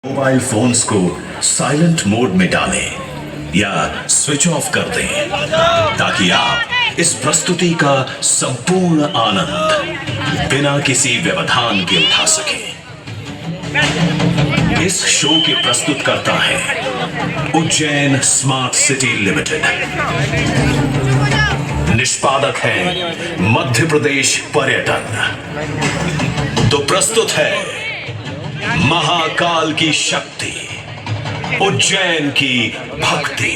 Mobile phones को silent mode में डालें या स्विच ऑफ कर दें ताकि आप इस प्रस्तुति का संपूर्ण आनंद बिना किसी व्यवधान के उठा सकें। इस शो के प्रस्तुतकर्ता हैं उज्जैन स्मार्ट सिटी लिमिटेड। निष्पादक हैं मध्य प्रदेश पर्यटन। तो प्रस्तुत है महाकाल की शक्ति, उज्जैन की भक्ति।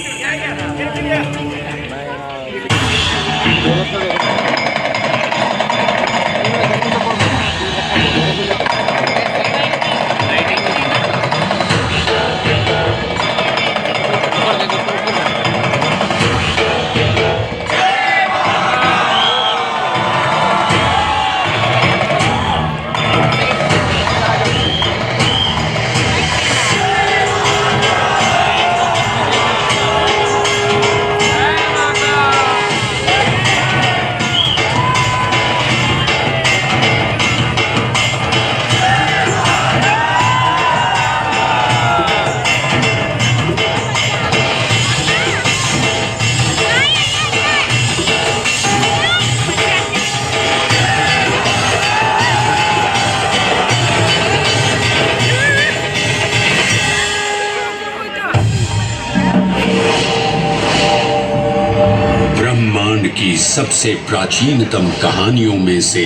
की सबसे प्राचीनतम कहानियों में से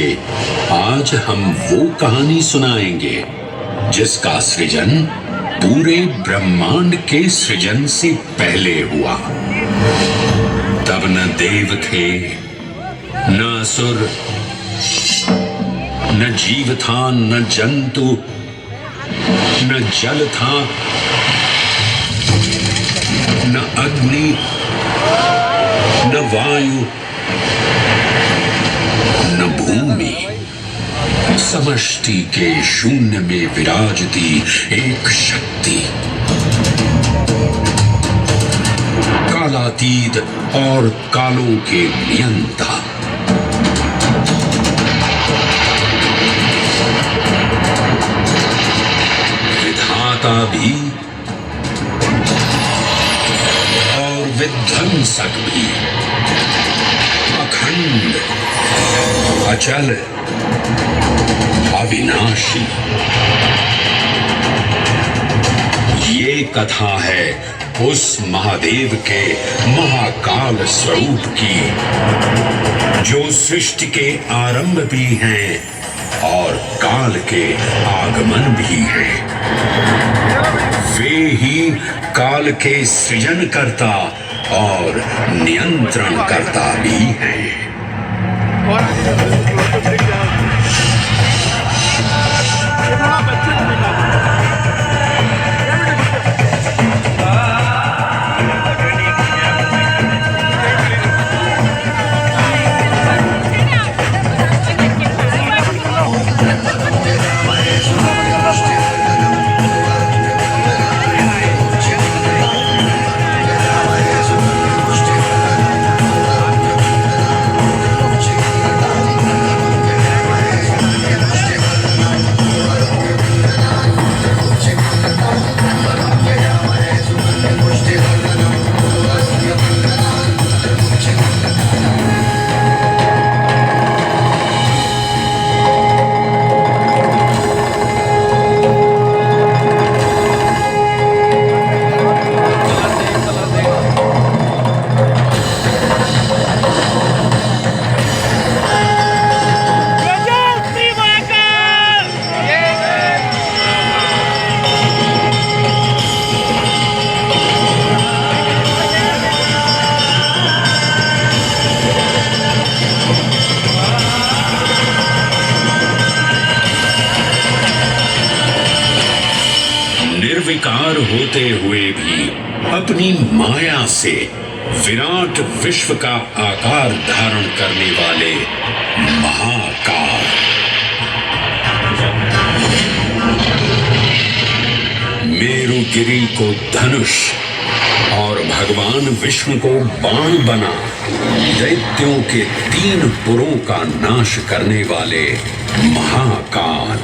आज हम वो कहानी सुनाएंगे जिसका सृजन पूरे ब्रह्मांड के सृजन से पहले हुआ। तब न देव थे, न असुर, न जीव था, न जंतु, न जल था, न अग्नि, न वायु, न भूमि। समष्टि के शून्य में विराजती एक शक्ति, कालातीत और कालों के नियंता। विधाता भी और विध्वंसक भी, अखंड, अचल, अविनाशी। ये कथा है उस महादेव के महाकाल स्वरूप की, जो सृष्टि के आरंभ भी हैं और काल के आगमन भी हैं। वे ही काल के सृजनकर्ता और नियंत्रण करता भी है। निर्विकार होते हुए भी अपनी माया से विराट विश्व का आकार धारण करने वाले महाकाल, मेरुगिरी को धनुष और भगवान विष्णु को बाण बना दैत्यों के 3 पुरों का नाश करने वाले महाकाल।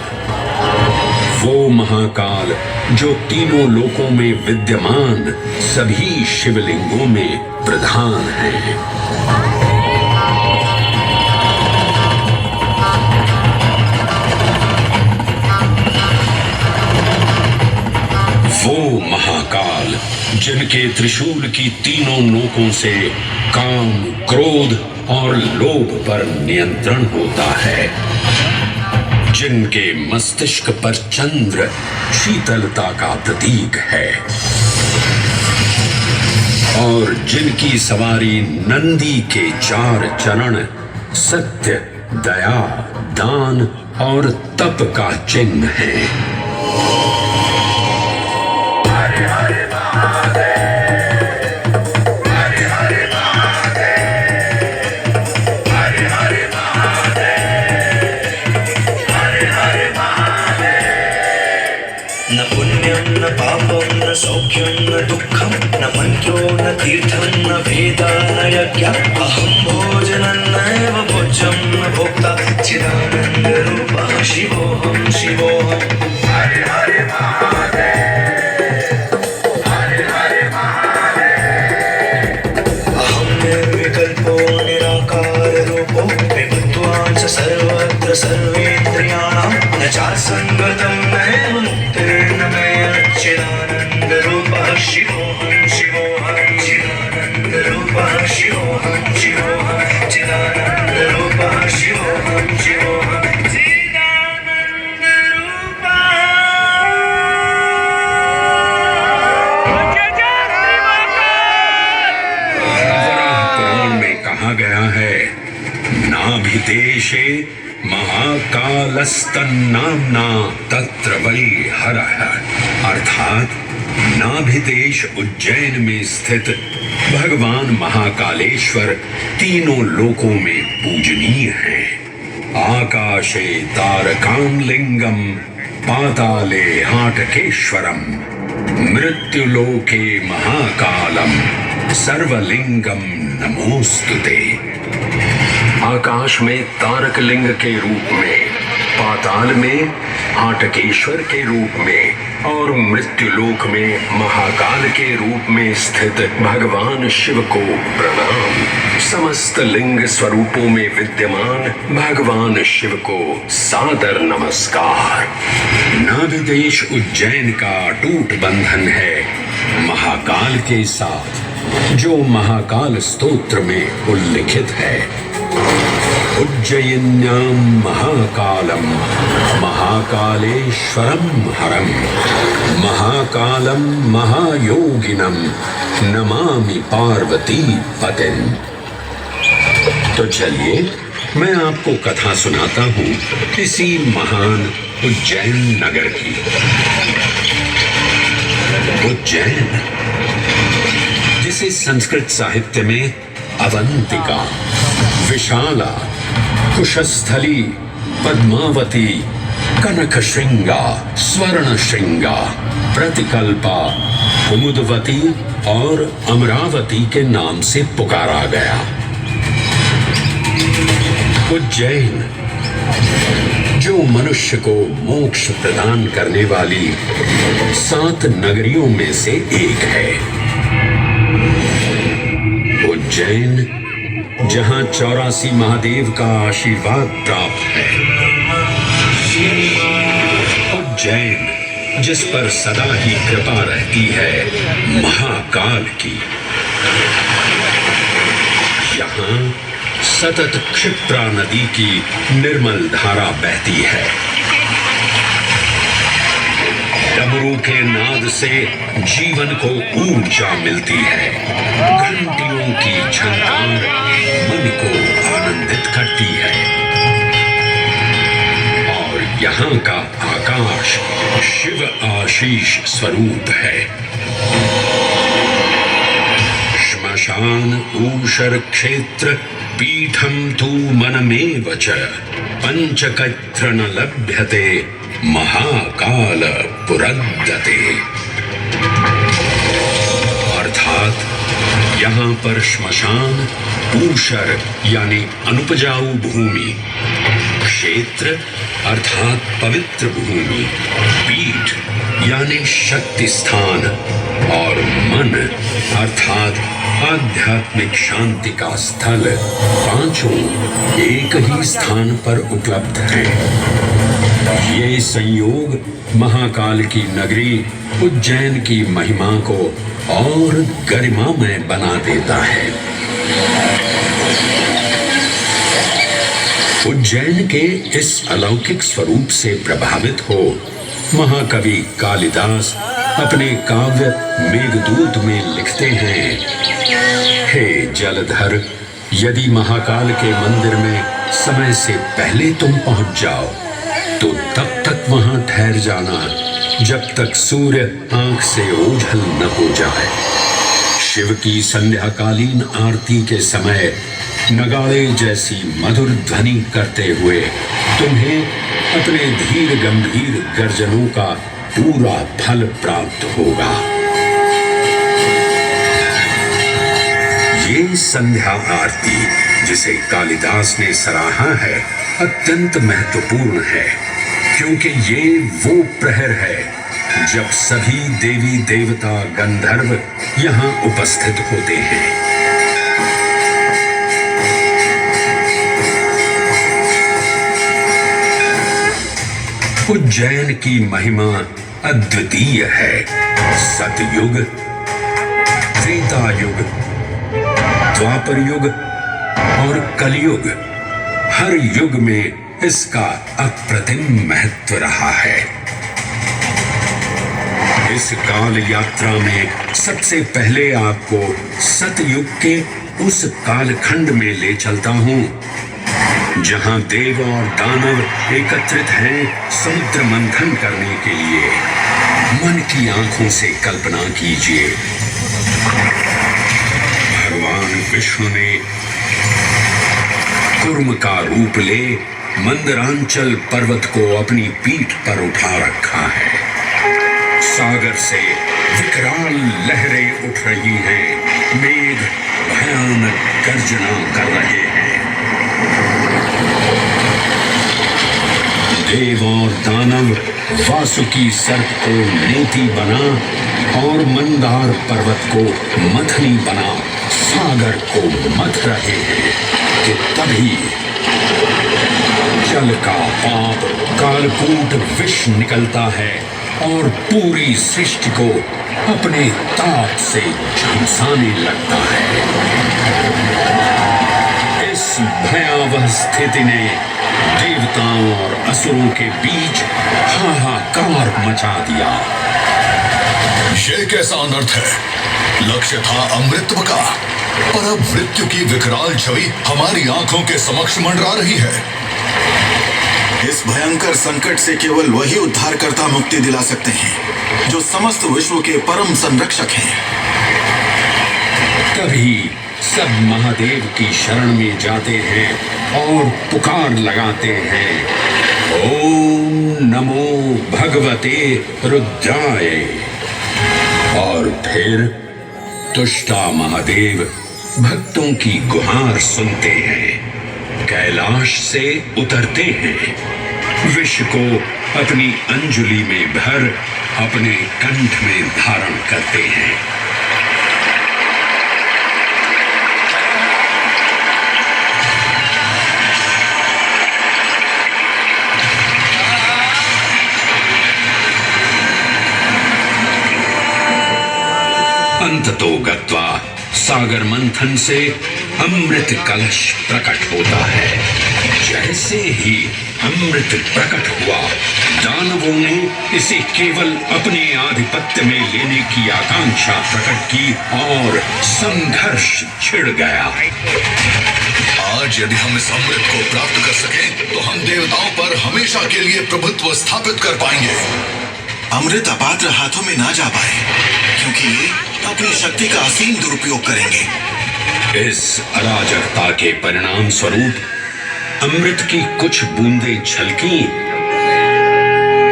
वो महाकाल जो तीनों लोकों में विद्यमान सभी शिवलिंगों में प्रधान है। वो महाकाल जिनके त्रिशूल की तीनों नोकों से काम, क्रोध और लोभ पर नियंत्रण होता है, जिनके मस्तिष्क पर चंद्र शीतलता का प्रतीक है और जिनकी सवारी नंदी के 4 चरण सत्य, दया, दान और तप का चिन्ह है। न पुण्यं न पापं न सौख्यं न दुःखं न मन्त्रो न तीर्थं न वेदा न यज्ञः अहं भोजनं नैव भोज्यं न भोक्ता चिदानन्दरूपः शिवोऽहं शिवोऽहम्। हरे हरे महादेव, हरे हरे महादेव। अहं निर्विकल्पो निराकाररूपो विभुत्वान् च सर्वत्र सर्वेन्द्रियाणां न चासङ्गतं नैव मुक्तिर्न मे चिदानन्दरूपः शिवोऽहं शिवोऽहं चिदानन्दरूपः शिवोऽहं शिवोऽहं चिदानन्दरूपः शिवोऽहं शिवोऽहं कहा गया है, नाभिदेशे महाकालस्तन्नाम्ना तत्र वै हरः, अर्थात नाभिदेश उज्जैन में स्थित भगवान महाकालेश्वर तीनों लोकों में पूजनीय हैं। आकाशे तारकांलिंगम पाताले हाटकेश्वरम मृत्युलोके महाकालम सर्वलिंगम नमोस्तुते। आकाश में तारक लिंग के रूप में, पाताल में हाटकेश्वर के रूप में और मृत्युलोक में महाकाल के रूप में स्थित भगवान शिव को प्रणाम। समस्त लिंग स्वरूपों में विद्यमान भगवान शिव को सादर नमस्कार। नाभिदेश उज्जैन का अटूट बंधन है महाकाल के साथ, जो महाकाल स्तोत्र में उल्लिखित है। उज्जयिन्यां महाकालम महाकालेश्वरम हरम महाकालम महायोगिनम नमामि पार्वती पतिं। तो चलिए मैं आपको कथा सुनाता हूँ इसी महान उज्जैन नगर की। उज्जैन, जिसे संस्कृत साहित्य में अवंतिका, विशाला, कुशस्थली, पद्मावती, कनकशृंगा, स्वर्णशृंगा, प्रतिकल्पा, कुमुदवती और अमरावती के नाम से पुकारा गया। उज्जैन जो मनुष्य को मोक्ष प्रदान करने वाली 7 नगरियों में से एक है। उज्जैन जहां 84 महादेव का आशीर्वाद प्राप्त है। उज्जैन जिस पर सदा ही कृपा रहती है महाकाल की। यहाँ सतत क्षिप्रा नदी की निर्मल धारा बहती है। डमरू के नाद से जीवन को ऊर्जा मिलती है। घंटियों की झनकार मन को आनंदित करती है और यहाँ का आकाश शिव आशीष स्वरूप है। श्मशान ऊषर क्षेत्र पीठम तू मनमेव च पंचकत्र न लभ्यते महाकाल पुरद्दते। अर्थात यहाँ पर श्मशान, ऊषर यानी अनुपजाऊ भूमि, क्षेत्र अर्थात पवित्र भूमि, यानी शक्ति स्थान, और मन अर्थात आध्यात्मिक शांति का स्थल, पांचों एक ही स्थान पर उपलब्ध हैं। ये संयोग महाकाल की नगरी उज्जैन की महिमा को और गरिमामय बना देता है। उज्जैन के इस अलौकिक स्वरूप से प्रभावित हो महाकवि कालिदास अपने काव्य मेघदूत में लिखते हैं, हे जलधर, यदि महाकाल के मंदिर में समय से पहले तुम पहुंच जाओ तो तब तक वहां ठहर जाना जब तक सूर्य आंख से ओझल न हो जाए। शिव की संध्याकालीन आरती के समय नगाड़े जैसी मधुर ध्वनि करते हुए तुम्हें अपने धीर गंभीर गर्जनों का पूरा फल प्राप्त होगा। ये संध्या आरती जिसे कालिदास ने सराहा है अत्यंत महत्वपूर्ण है, क्योंकि ये वो प्रहर है जब सभी देवी देवता गंधर्व यहाँ उपस्थित होते हैं। उज्जैन की महिमा अद्वितीय है। सतयुग, त्रेता युग, द्वापर युग और कलयुग, हर युग में इसका अप्रतिम महत्व रहा है। इस काल यात्रा में सबसे पहले आपको सतयुग के उस कालखंड में ले चलता हूं जहां देव और दानव एकत्रित हैं समुद्र मंथन करने के लिए। मन की आंखों से कल्पना कीजिए, भगवान विष्णु ने कूर्म का रूप ले मंदरांचल पर्वत को अपनी पीठ पर उठा रखा है। सागर से विकराल लहरें उठ रही हैं, मेघ भयानक गर्जना कर रहे हैं। देव और दानव वासुकी सर्प को नेति बना और मंदार पर्वत को मथनी बना सागर को मथ रहे हैं कि तभी जल का पाप कालकूट विष निकलता है और पूरी सृष्टि को अपने ताप से झुलसाने लगता है। इस भयावह स्थिति ने देवताओं और असुरों के बीच हाहाकार मचा दिया। ये कैसा अनर्थ है? लक्ष्य था अमृतत्व का, पर अब मृत्यु की विकराल छवि हमारी आंखों के समक्ष मंडरा रही है। इस भयंकर संकट से केवल वही उद्धारकर्ता मुक्ति दिला सकते हैं जो समस्त विश्व के परम संरक्षक हैं। तभी सब महादेव की शरण में जाते हैं और पुकार लगाते हैं, ओम नमो भगवते रुद्राय। और फिर तुष्टा महादेव भक्तों की गुहार सुनते हैं, कैलाश से उतरते हैं, विष को अपनी अंजुलि में भर अपने कंठ में धारण करते हैं। अंततो गत्वा सागर मंथन से अमृत कलश प्रकट होता है। जैसे ही अमृत प्रकट हुआ, दानवों ने इसे केवल अपने आधिपत्य में लेने की आकांक्षा प्रकट की और संघर्ष छिड़ गया। आज यदि हम इस अमृत को प्राप्त कर सकें, तो हम देवताओं पर हमेशा के लिए प्रभुत्व स्थापित कर पाएंगे। अमृत अपात्र हाथों में ना जा पाए, क्योंकि ये अपनी शक्ति का असीम दुरुपयोग करेंगे। इस अराजकता के परिणाम स्वरूप अमृत की कुछ बूंदें छलकी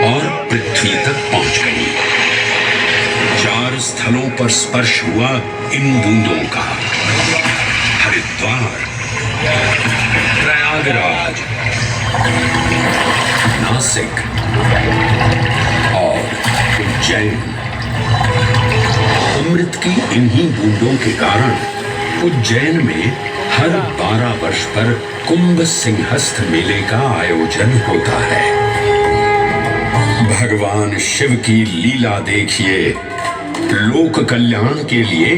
और पृथ्वी तक पहुंच गई। 4 स्थलों पर स्पर्श हुआ इन बूंदों का, हरिद्वार, प्रयागराज, नासिक और उज्जैन। अमृत की इन्हीं बूंदों के कारण उज्जैन में हर 12 वर्ष पर कुंभ सिंहस्थ मेले का आयोजन होता है। भगवान शिव की लीला देखिए, लोक कल्याण के लिए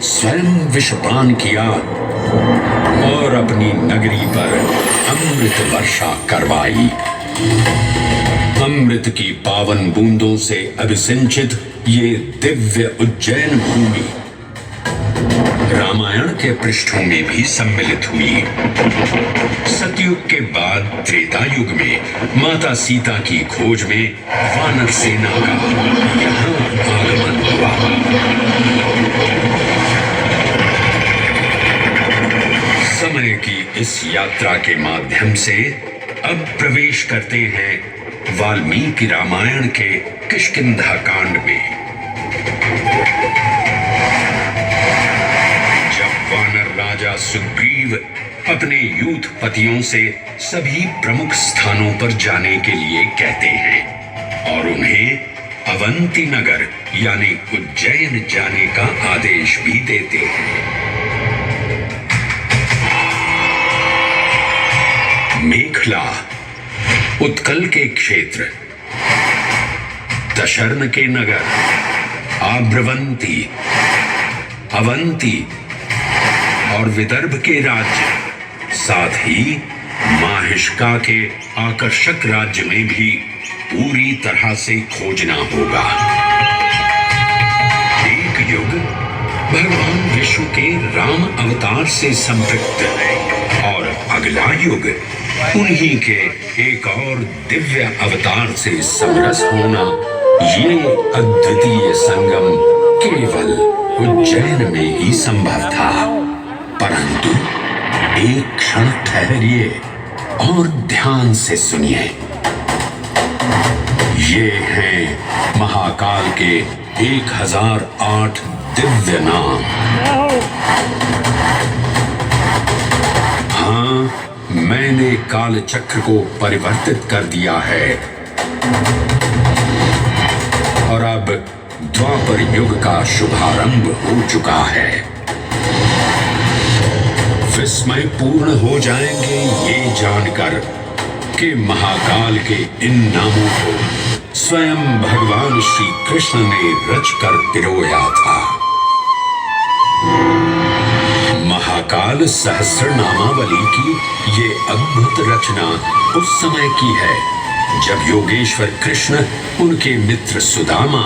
स्वयं विषपान किया और अपनी नगरी पर अमृत वर्षा करवाई। अमृत की पावन बूंदों से अभिसिंचित ये दिव्य उज्जैन भूमि रामायण के पृष्ठों में भी सम्मिलित हुई। सतयुग के बाद त्रेता युग में माता सीता की खोज में वानर सेना का यहाँ आगमन हुआ। समय की इस यात्रा के माध्यम से अब प्रवेश करते हैं वाल्मीकि रामायण के किष्किंधा कांड में। जब वानर राजा सुग्रीव अपने यूथपतियों से सभी प्रमुख स्थानों पर जाने के लिए कहते हैं और उन्हें अवंती नगर यानी उज्जैन जाने का आदेश भी देते हैं। मेखला उत्कल के क्षेत्र, दशर्न के नगर, आब्रवंती, अवंती और विदर्भ के राज्य, साथ ही माहिष्का के आकर्षक राज्य में भी पूरी तरह से खोजना होगा। एक युग भगवान विष्णु के राम अवतार से संपृक्त है और अगला युग उन्हीं के एक और दिव्य अवतार से समरस होना। ये अद्वितीय संगम केवल उज्जैन में ही संभव था। परंतु एक क्षण ठहरिए और ध्यान से सुनिए। ये हैं महाकाल के 1008 दिव्य नाम। हाँ, मैंने काल चक्र को परिवर्तित कर दिया है और अब द्वापर युग का शुभारंभ हो चुका है। विस्मय पूर्ण हो जाएंगे ये जानकर कि महाकाल के इन नामों को स्वयं भगवान श्री कृष्ण ने रचकर पिरोया था। महाकाल सहस्रनामावली की ये अद्भुत रचना उस समय की है जब योगेश्वर कृष्ण, उनके मित्र सुदामा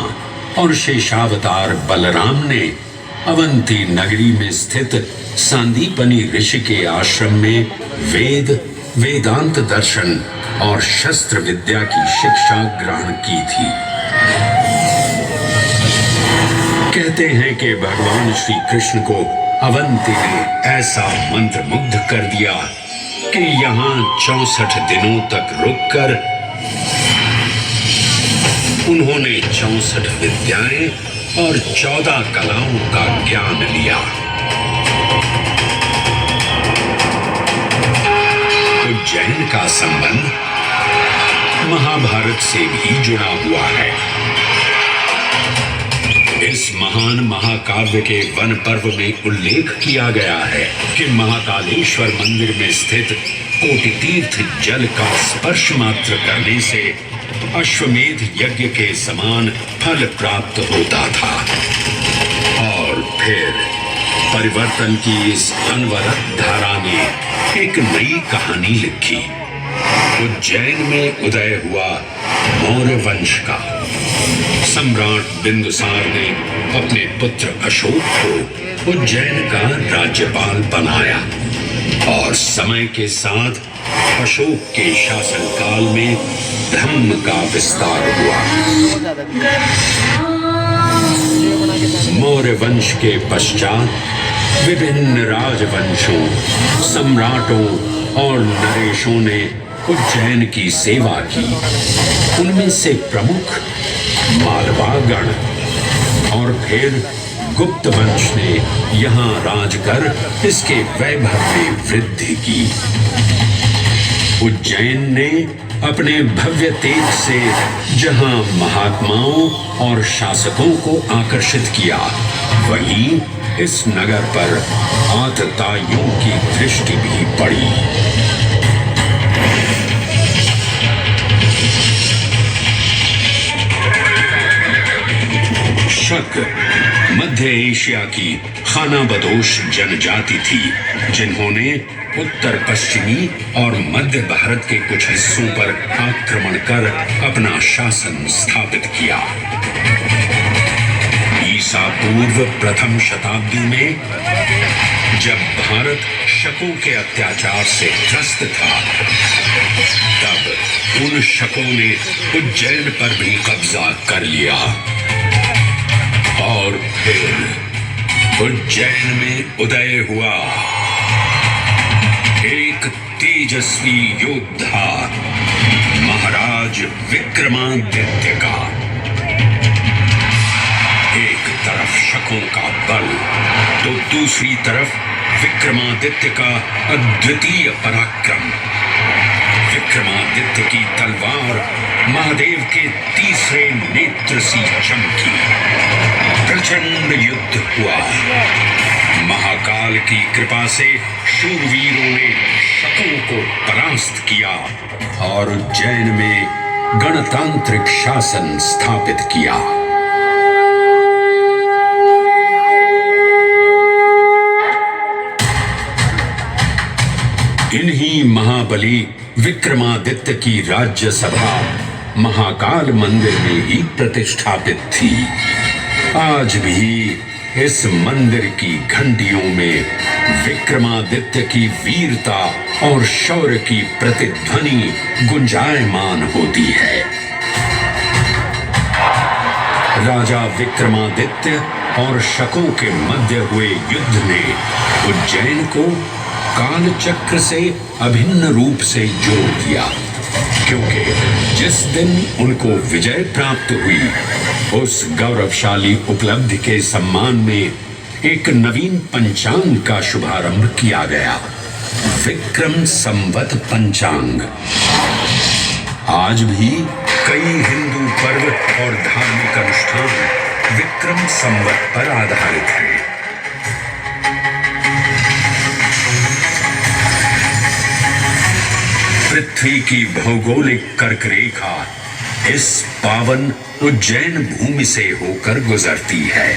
और शेषावतार बलराम ने अवंती नगरी में स्थित सांदीपनी ऋषि के आश्रम में वेदांत दर्शन और शस्त्र विद्या की शिक्षा ग्रहण की थी। कहते हैं कि भगवान श्री कृष्ण को अवंती ने ऐसा मंत्रमुग्ध कर दिया कि यहाँ 64 दिनों तक रुककर उन्होंने 64 विद्याएं और 14 कलाओं का ज्ञान लिया। उज्जैन का संबंध महाभारत से भी जुड़ा हुआ है। इस महान महाकाव्य के वन पर्व में उल्लेख किया गया है कि महाकालेश्वर मंदिर में स्थित कोटि तीर्थ जल का स्पर्श मात्र करने से अश्वमेध यज्ञ के समान फल प्राप्त होता था। और फिर परिवर्तन की इस अनवरत धारा ने एक नई कहानी लिखी। उज्जैन में उदय हुआ मौर्य वंश का। सम्राट बिंदुसार ने अपने पुत्र अशोक को उज्जैन का राज्यपाल बनाया और समय के साथ अशोक के शासनकाल में धर्म का विस्तार हुआ। मौर्य वंश के पश्चात विभिन्न राजवंशों, सम्राटों और नरेशों ने उज्जैन की सेवा की। उनमें से प्रमुख मालवागण और फिर गुप्त वंश ने यहाँ राज कर इसके वैभव में वृद्धि की। उज्जैन ने अपने भव्य तेज से जहां महात्माओं और शासकों को आकर्षित किया, वहीं इस नगर पर आतताइयों की दृष्टि भी पड़ी। शक मध्य एशिया की खानाबदोश जनजाति थी, जिन्होंने उत्तर पश्चिमी और मध्य भारत के कुछ हिस्सों पर आक्रमण कर अपना शासन स्थापित किया। ईसा पूर्व प्रथम शताब्दी में जब भारत शकों के अत्याचार से त्रस्त था, तब उन शकों ने उज्जैन पर भी कब्जा कर लिया और फिर उज्जैन में उदय हुआ एक तेजस्वी योद्धा, महाराज विक्रमादित्य का। एक तरफ शकों का बल तो दूसरी तरफ विक्रमादित्य का अद्वितीय पराक्रम। विक्रमादित्य की तलवार महादेव के तीसरे नेत्र सी चमकी। प्रचंड युद्ध हुआ। महाकाल की कृपा से शूरवीरों ने शकों को परास्त किया और उज्जैन में गणतांत्रिक शासन स्थापित किया। इन्हीं महाबली विक्रमादित्य की राज्यसभा महाकाल मंदिर में ही प्रतिष्ठापित थी। आज भी इस मंदिर की घंटियों में विक्रमादित्य की वीरता और शौर्य की प्रतिध्वनि गुंजायमान होती है। राजा विक्रमादित्य और शकों के मध्य हुए युद्ध ने उज्जैन को काल चक्र से अभिन्न रूप से जोड़ दिया, क्योंकि जिस दिन उनको विजय प्राप्त हुई, उस गौरवशाली उपलब्धि के सम्मान में एक नवीन पंचांग का शुभारंभ किया गया, विक्रम संवत पंचांग। आज भी कई हिंदू पर्व और धार्मिक अनुष्ठान विक्रम संवत पर आधारित हैं। पृथ्वी की भौगोलिक कर्क रेखा इस पावन उज्जैन भूमि से होकर गुजरती है।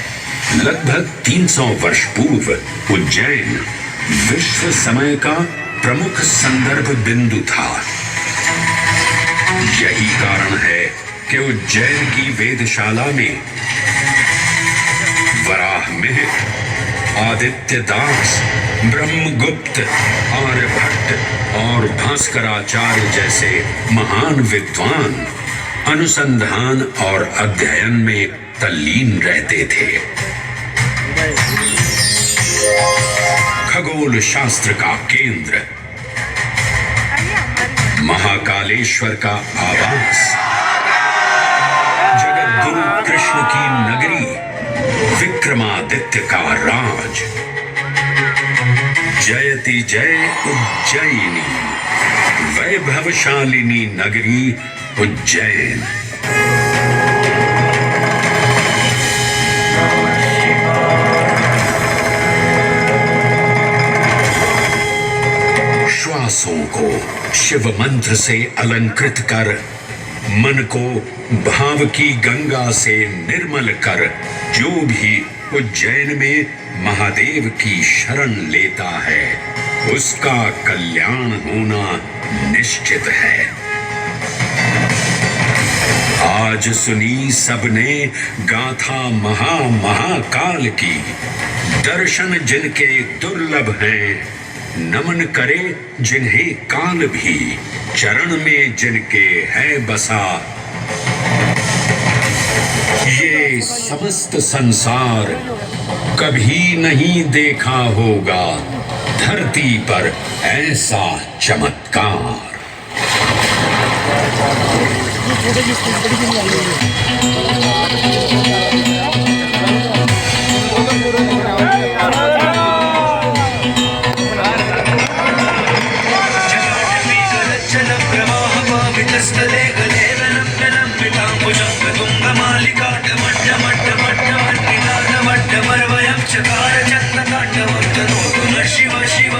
लगभग 300 वर्ष पूर्व उज्जैन विश्व समय का प्रमुख संदर्भ बिंदु था। यही कारण है कि उज्जैन की वेदशाला में वराहमिहिर, आदित्यदास, ब्रह्मगुप्त, आर्यभट्ट और भास्कराचार्य जैसे महान विद्वान अनुसंधान और अध्ययन में तल्लीन रहते थे। खगोल शास्त्र का केंद्र, महाकालेश्वर का आवास, जगत गुरु कृष्ण की नगरी, विक्रमादित्य का राज। जयति जय उज्जैनी, वैभवशालिनी नगरी उज्जैन। श्वासों को शिव मंत्र से अलंकृत कर, मन को भाव की गंगा से निर्मल कर, जो भी उज्जैन में महादेव की शरण लेता है, उसका कल्याण होना निश्चित है। आज सुनी सबने गाथा महाकाल की, दर्शन जिनके दुर्लभ हैं, नमन करे जिन्हें काल भी, चरण में जिनके है बसा। ये समस्त संसार कभी नहीं देखा होगा धरती पर ऐसा चमत्कार। जल प्रवाह पावित प्रचंड तांडवं तनोतु न शिव शिव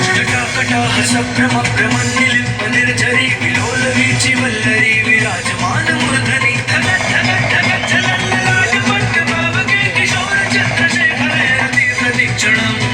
जटाकटाह संभ्रमभ्रमन्निलिम्ब निर्झरी विलोल वीची वल्लरी विराजमान मूर्धनि धगत धगत धगत झलल्ललाट पट्ट पावके किशोर चंद्रशेखरे रति प्रदीक्षणम्